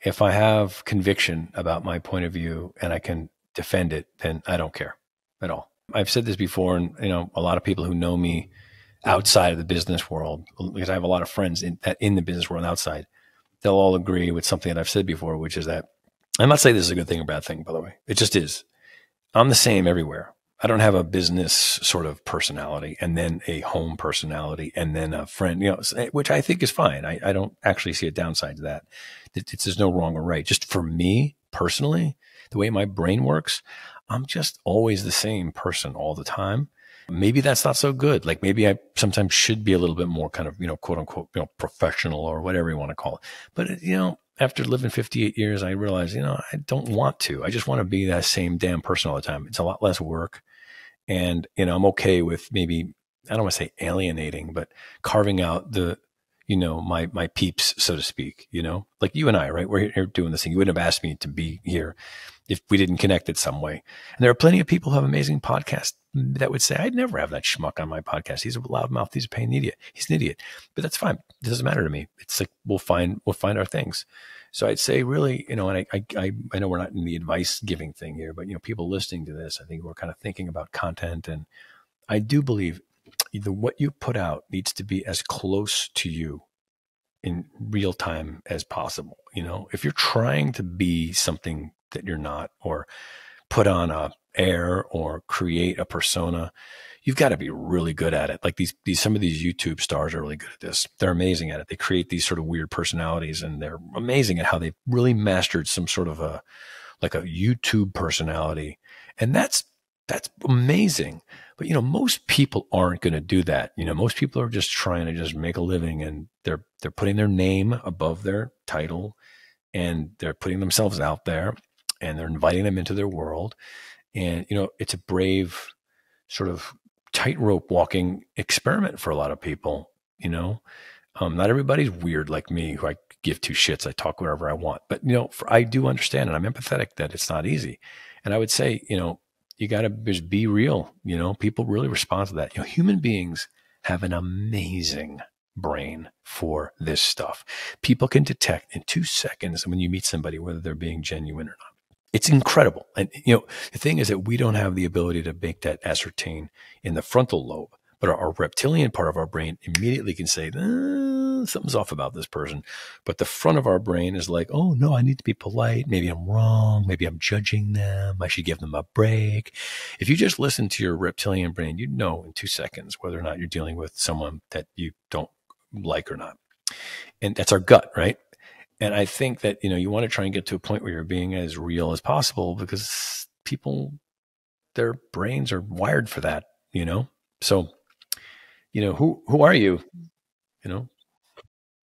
if I have conviction about my point of view and I can defend it, then I don't care at all. I've said this before, and a lot of people who know me outside of the business world, because I have a lot of friends in the business world and outside, they'll all agree with something that I've said before, which is that I'm not saying this is a good thing or bad thing, by the way. It just is. I'm the same everywhere. I don't have a business sort of personality and then a home personality and then a friend, which I think is fine. I don't actually see a downside to that. There's no wrong or right. Just for me personally, the way my brain works, I'm just always the same person all the time. Maybe that's not so good. Like maybe I sometimes should be a little bit more kind of, quote unquote, professional or whatever you want to call it. But, after living 58 years, I realized, I don't want to. I just want to be that same damn person all the time. It's a lot less work. And, I'm okay with maybe, I don't want to say alienating, but carving out the, my peeps, so to speak, like you and I, right? We're here doing this thing. You wouldn't have asked me to be here if we didn't connect it some way. And there are plenty of people who have amazing podcasts that would say, I'd never have that schmuck on my podcast. He's a loudmouth. He's a pain idiot. He's an idiot, but that's fine. It doesn't matter to me. It's like, we'll find our things. So I'd say really, and I know we're not in the advice giving thing here, but, people listening to this, I think we're kind of thinking about content. And I do believe what you put out needs to be as close to you in real time as possible. If you're trying to be something that you're not, or put on a air or create a persona, you've got to be really good at it. Like some of these YouTube stars are really good at this. They're amazing at it. They create these sort of weird personalities, and they're amazing at how they've really mastered some sort of a YouTube personality. And that's amazing. But, most people aren't going to do that. Most people are just trying to just make a living, and they're putting their name above their title, and they're putting themselves out there, and they're inviting them into their world. And, it's a brave sort of tightrope walking experiment for a lot of people. Not everybody's weird like me, who I give two shits. I talk wherever I want, but, I do understand, and I'm empathetic that it's not easy. And I would say, you got to just be real. People really respond to that. Human beings have an amazing brain for this stuff. People can detect in 2 seconds when you meet somebody whether they're being genuine or not. It's incredible. And, the thing is that we don't have the ability to make that ascertain in the frontal lobe, but our reptilian part of our brain immediately can say, something's off about this person. But the front of our brain is like, oh no, I need to be polite. Maybe I'm wrong. Maybe I'm judging them. I should give them a break. If you just listen to your reptilian brain, you'd know in 2 seconds whether or not you're dealing with someone that you don't like or not. And that's our gut, right? And I think that, you want to try and get to a point where you're being as real as possible, because people, their brains are wired for that, So, who are you?